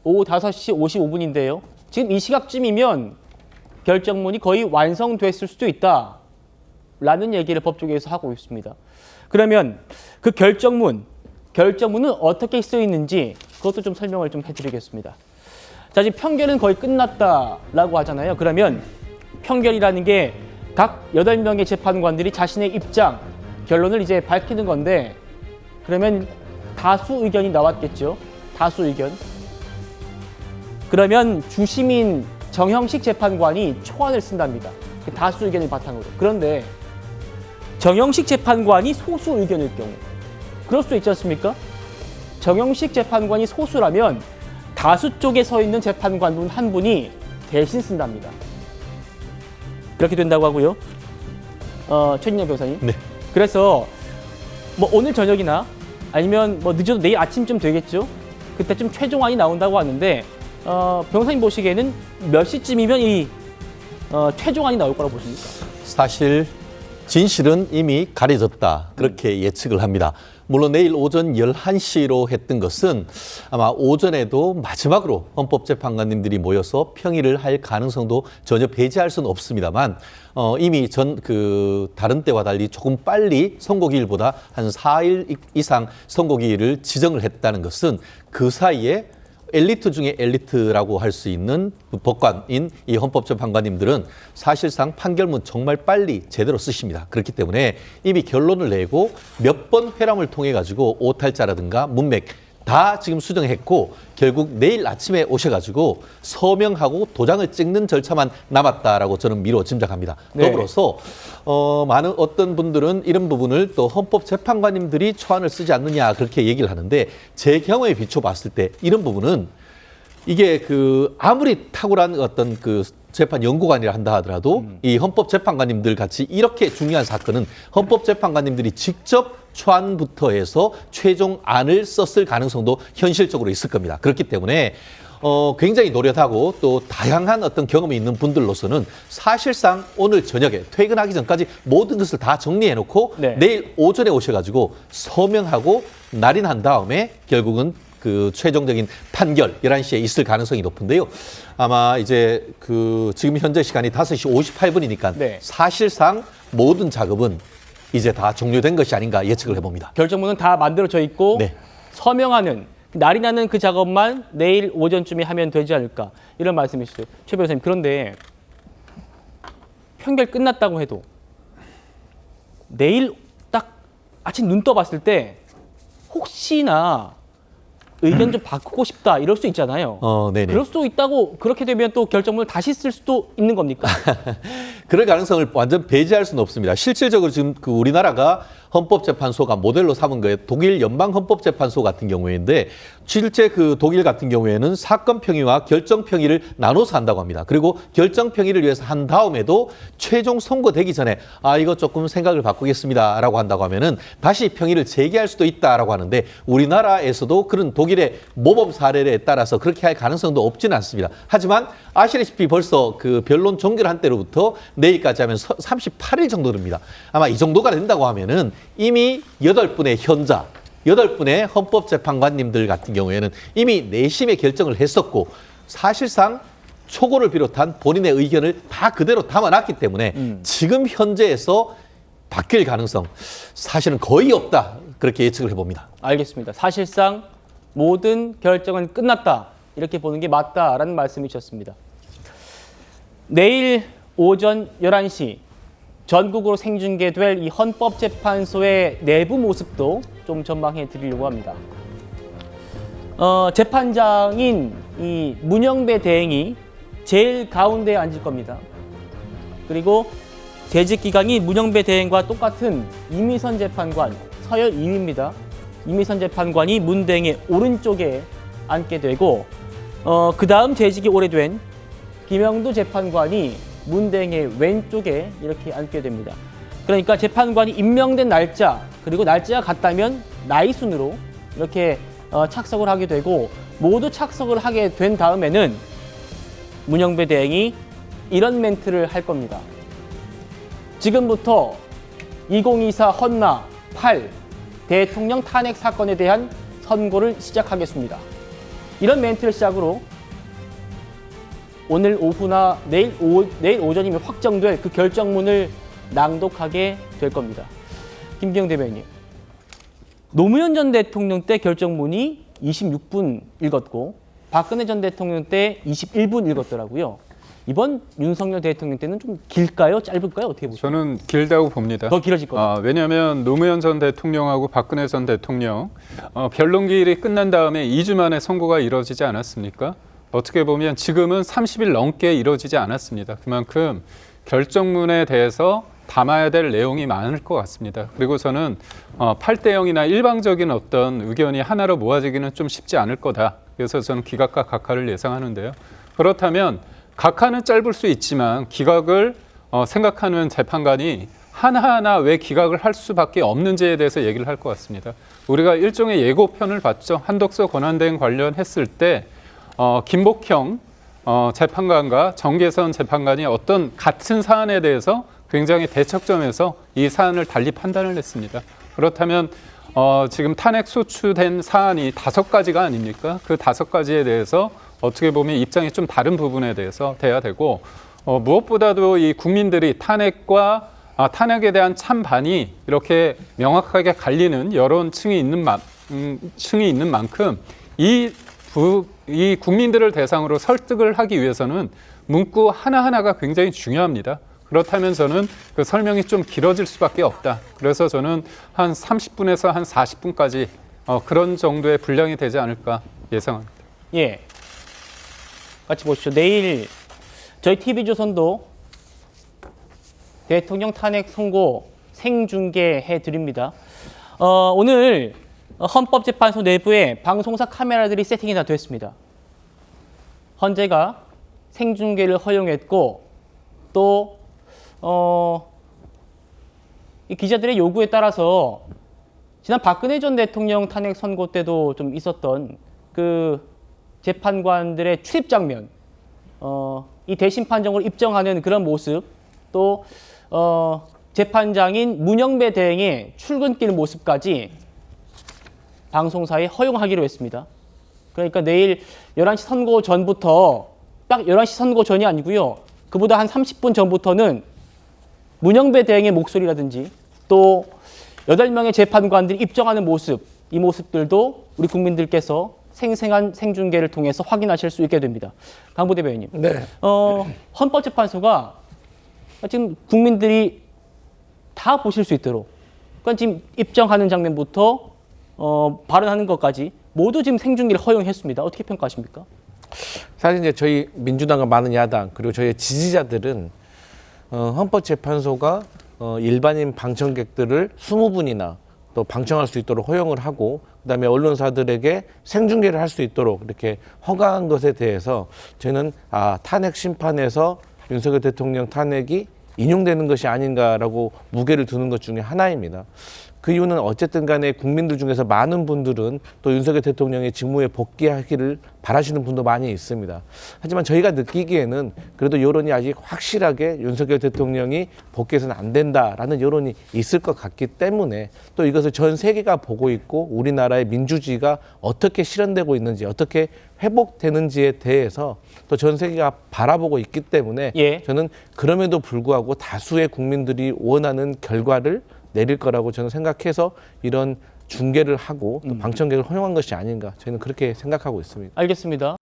오후 5시 55분인데요. 지금 이 시각쯤이면 결정문이 거의 완성됐을 수도 있다라는 얘기를 법조계에서 하고 있습니다. 그러면 그 결정문은 어떻게 쓰여 있는지 그것도 좀 설명을 좀 해드리겠습니다. 자, 지금 평결은 거의 끝났다라고 하잖아요. 그러면 평결이라는 게 각 8명의 재판관들이 자신의 입장, 결론을 이제 밝히는 건데, 그러면 다수 의견이 나왔겠죠. 다수 의견. 그러면 주심인 정형식 재판관이 초안을 쓴답니다. 다수 의견을 바탕으로. 그런데 정형식 재판관이 소수 의견일 경우, 그럴 수 있지 않습니까? 정형식 재판관이 소수라면 다수 쪽에 서 있는 재판관 한 분이 대신 쓴답니다. 그렇게 된다고 하고요. 최진영 변호사님. 네. 그래서 뭐 오늘 저녁이나 아니면 뭐 늦어도 내일 아침쯤 되겠죠. 그때쯤 최종안이 나온다고 하는데 변호사님 보시기에는 몇 시쯤이면 이 최종안이 나올 거라고 보십니까? 사실 진실은 이미 가려졌다. 그렇게 예측을 합니다. 물론 내일 오전 11시로 했던 것은 아마 오전에도 마지막으로 헌법재판관님들이 모여서 평의를 할 가능성도 전혀 배제할 수는 없습니다만 이미 다른 때와 달리 조금 빨리 선고기일보다 한 4일 이상 선고기일을 지정을 했다는 것은 그 사이에 엘리트 중에 엘리트라고 할 수 있는 법관인 이 헌법재판관님들은 사실상 판결문 정말 빨리 제대로 쓰십니다. 그렇기 때문에 이미 결론을 내고 몇 번 회람을 통해 가지고 오탈자라든가 문맥 다 지금 수정했고 결국 내일 아침에 오셔가지고 서명하고 도장을 찍는 절차만 남았다라고 저는 미뤄 짐작합니다. 네. 더불어서 많은 어떤 분들은 이런 부분을 또 헌법재판관님들이 초안을 쓰지 않느냐 그렇게 얘기를 하는데 제 경우에 비춰봤을 때 이런 부분은 이게 아무리 탁월한 어떤 재판 연구관이라 한다 하더라도 이 헌법재판관님들 같이 이렇게 중요한 사건은 헌법재판관님들이 직접 초안부터 해서 최종안을 썼을 가능성도 현실적으로 있을 겁니다. 그렇기 때문에 굉장히 노련하고 또 다양한 어떤 경험이 있는 분들로서는 사실상 오늘 저녁에 퇴근하기 전까지 모든 것을 다 정리해놓고 네. 내일 오전에 오셔가지고 서명하고 날인한 다음에 결국은 최종적인 판결 11시에 있을 가능성이 높은데요. 아마 이제 지금 현재 시간이 5시 58분이니까 네. 사실상 모든 작업은 이제 다 종료된 것이 아닌가 예측을 해봅니다. 결정문은 다 만들어져 있고 네. 서명하는 날인하는 그 작업만 내일 오전쯤에 하면 되지 않을까 이런 말씀이시죠. 최 변호사님. 그런데 평결 끝났다고 해도 내일 딱 아침 눈 떠봤을 때 혹시나 의견 좀 바꾸고 싶다 이럴 수 있잖아요. 네네. 그럴 수 있다고 그렇게 되면 또 결정문을 다시 쓸 수도 있는 겁니까? 그럴 가능성을 완전 배제할 수는 없습니다. 실질적으로 지금 우리나라가 헌법재판소가 모델로 삼은 거에 독일 연방헌법재판소 같은 경우인데 실제 독일 같은 경우에는 사건 평의와 결정 평의를 나눠서 한다고 합니다. 그리고 결정 평의를 위해서 한 다음에도 최종 선고되기 전에 이거 조금 생각을 바꾸겠습니다라고 한다고 하면은 다시 평의를 재개할 수도 있다라고 하는데 우리나라에서도 그런 독일의 모범 사례에 따라서 그렇게 할 가능성도 없지는 않습니다. 하지만 아시다시피 벌써 변론 종결한 때로부터 내일까지 하면 38일 정도 됩니다. 아마 이 정도가 된다고 하면은 이미 8분의 현자, 8분의 헌법재판관님들 같은 경우에는 이미 내심의 결정을 했었고 사실상 초고를 비롯한 본인의 의견을 다 그대로 담아놨기 때문에 지금 현재에서 바뀔 가능성 사실은 거의 없다. 그렇게 예측을 해봅니다. 알겠습니다. 사실상 모든 결정은 끝났다. 이렇게 보는 게 맞다라는 말씀이셨습니다. 내일 오전 11시 전국으로 생중계될 이 헌법재판소의 내부 모습도 좀 전망해 드리려고 합니다. 재판장인 이 문영배 대행이 제일 가운데에 앉을 겁니다. 그리고 재직 기간이 문영배 대행과 똑같은 이미선 재판관, 서열 2위입니다. 이미선 재판관이 문 대행의 오른쪽에 앉게 되고 그 다음 재직이 오래된 김영두 재판관이 문 대행의 왼쪽에 이렇게 앉게 됩니다. 그러니까 재판관이 임명된 날짜 그리고 날짜가 같다면 나이 순으로 이렇게 착석을 하게 되고 모두 착석을 하게 된 다음에는 문영배 대행이 이런 멘트를 할 겁니다. 지금부터 2024 헌나 8 대통령 탄핵 사건에 대한 선고를 시작하겠습니다. 이런 멘트를 시작으로 오늘 오후나 내일 오전이면 확정될 그 결정문을 낭독하게 될 겁니다. 김기영 대변인님, 노무현 전 대통령 때 결정문이 26분 읽었고 박근혜 전 대통령 때 21분 읽었더라고요. 이번 윤석열 대통령 때는 좀 길까요? 짧을까요? 어떻게 보세요? 저는 길다고 봅니다. 더 길어질 겁니다. 왜냐하면 노무현 전 대통령하고 박근혜 전 대통령 변론기일이 끝난 다음에 2주 만에 선고가 이루어지지 않았습니까? 어떻게 보면 지금은 30일 넘게 이루어지지 않았습니다. 그만큼 결정문에 대해서 담아야 될 내용이 많을 것 같습니다. 그리고 저는 8대 0이나 일방적인 어떤 의견이 하나로 모아지기는 좀 쉽지 않을 거다. 그래서 저는 기각과 각하를 예상하는데요. 그렇다면 각하는 짧을 수 있지만 기각을 생각하는 재판관이 하나하나 왜 기각을 할 수밖에 없는지에 대해서 얘기를 할 것 같습니다. 우리가 일종의 예고편을 봤죠. 한덕수 권한대행 관련했을 때 김복형 재판관과 정계선 재판관이 어떤 같은 사안에 대해서 굉장히 대척점에서 이 사안을 달리 판단을 했습니다. 그렇다면 지금 탄핵 소추된 사안이 5가지가 아닙니까? 그 5가지에 대해서 어떻게 보면 입장이 좀 다른 부분에 대해서 돼야 되고 무엇보다도 이 국민들이 탄핵에 대한 찬반이 이렇게 명확하게 갈리는 여론층이 있는 만큼 이 국민들을 대상으로 설득을 하기 위해서는 문구 하나하나가 굉장히 중요합니다. 그렇다면 저는 그 설명이 좀 길어질 수밖에 없다. 그래서 저는 한 30분에서 한 40분까지 그런 정도의 분량이 되지 않을까 예상합니다. 예. 같이 보시죠. 내일 저희 TV조선도 대통령 탄핵 선고 생중계해 드립니다. 오늘 헌법재판소 내부에 방송사 카메라들이 세팅이 다 됐습니다. 헌재가 생중계를 허용했고 또 이 기자들의 요구에 따라서 지난 박근혜 전 대통령 탄핵 선고 때도 좀 있었던 그 재판관들의 출입 장면, 이 대심 판정을 입정하는 그런 모습, 또 재판장인 문영배 대행의 출근길 모습까지 방송사에 허용하기로 했습니다. 그러니까 내일 11시 선고 전부터, 딱 11시 선고 전이 아니고요. 그보다 한 30분 전부터는 문영배 대행의 목소리라든지 또 8명의 재판관들이 입정하는 모습, 이 모습들도 우리 국민들께서 생생한 생중계를 통해서 확인하실 수 있게 됩니다. 강보 대변인님, 네. 헌법재판소가 지금 국민들이 다 보실 수 있도록, 그러니까 지금 입정하는 장면부터 발언하는 것까지 모두 지금 생중계를 허용했습니다. 어떻게 평가하십니까? 사실 이제 저희 민주당과 많은 야당 그리고 저희 지지자들은 헌법재판소가 일반인 방청객들을 20분이나 또 방청할 수 있도록 허용을 하고 그다음에 언론사들에게 생중계를 할 수 있도록 이렇게 허가한 것에 대해서 저희는 탄핵 심판에서 윤석열 대통령 탄핵이 인용되는 것이 아닌가라고 무게를 두는 것 중에 하나입니다. 그 이유는 어쨌든 간에 국민들 중에서 많은 분들은 또 윤석열 대통령의 직무에 복귀하기를 바라시는 분도 많이 있습니다. 하지만 저희가 느끼기에는 그래도 여론이 아직 확실하게 윤석열 대통령이 복귀해서는 안 된다라는 여론이 있을 것 같기 때문에 또 이것을 전 세계가 보고 있고 우리나라의 민주주의가 어떻게 실현되고 있는지 어떻게 회복되는지에 대해서 또 전 세계가 바라보고 있기 때문에 저는 그럼에도 불구하고 다수의 국민들이 원하는 결과를 내릴 거라고 저는 생각해서 이런 중계를 하고 또 방청객을 허용한 것이 아닌가 저희는 그렇게 생각하고 있습니다. 알겠습니다.